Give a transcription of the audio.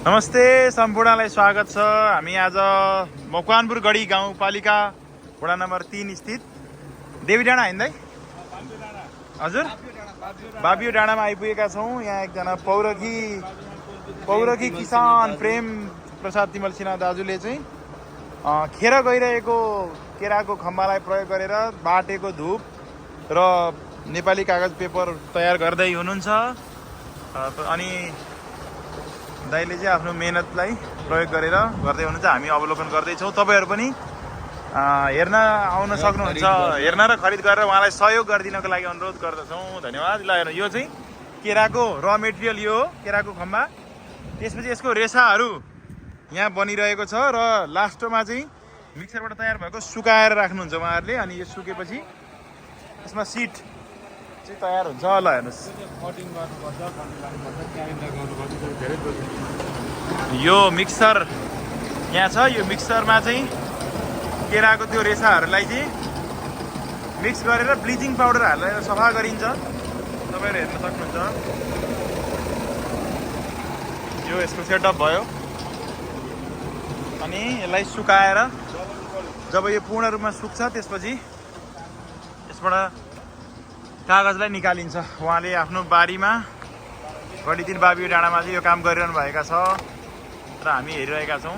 नमस्ते सम्पूर्णलाई स्वागत छ। हामी आज मकवानपुर गढी गाउँपालिका वडा नम्बर 3 स्थित देवी डाँडा हिँड्दै हजुर बाबियो डाँडामा आइपुगेका छौँ। यहाँ एकजना पौरखी किसान प्रेम प्रसाद तिमल सिन्हा दाजुले चाहिँ खेर गइरहेको केराको खम्बालाई प्रयोग गरेर बाटेको धुप र नेपाली कागज पेपर तयार गर्दै हुनुहुन्छ। अनि दाइले चाहिँ आफ्नो मेहनतलाई प्रयोग गरेर गर्दै हुनुहुन्छ। हामी अवलोकन गर्दैछौँ। तपाईँहरू पनि हेर्न आउन सक्नुहुन्छ। हेर्न र खरिद गरेर उहाँलाई सहयोग गरिदिनको लागि अनुरोध गर्दछौँ। धन्यवाद। ल हेर्नु, यो चाहिँ केराको र मेटेरियल, यो हो केराको खम्बा। त्यसपछि यसको रेसाहरू यहाँ बनिरहेको छ र लास्टमा चाहिँ मिक्सरबाट तयार भएको सुकाएर राख्नुहुन्छ उहाँहरूले। अनि यो सुकेपछि यसमा सिट चाहिँ तयार हुन्छ। ल हेर्नुहोस्, यो मिक्सर यहाँ छ। यो मिक्सरमा चाहिँ केराको त्यो रेसाहरूलाई चाहिँ मिक्स गरेर ब्लिचिङ पाउडर हालेर सफा गरिन्छ। तपाईँहरू हेर्न सक्नुहुन्छ। यो यसको सेटअप भयो। अनि यसलाई सुकाएर जब यो पूर्ण रूपमा सुक्छ त्यसपछि यसबाट कागजलाई निकालिन्छ। उहाँले आफ्नो बारीमा गढी 3 बाबियो डाँडामा चाहिँ यो काम गरिरहनु भएका छ र हामी हेरिरहेका छौँ।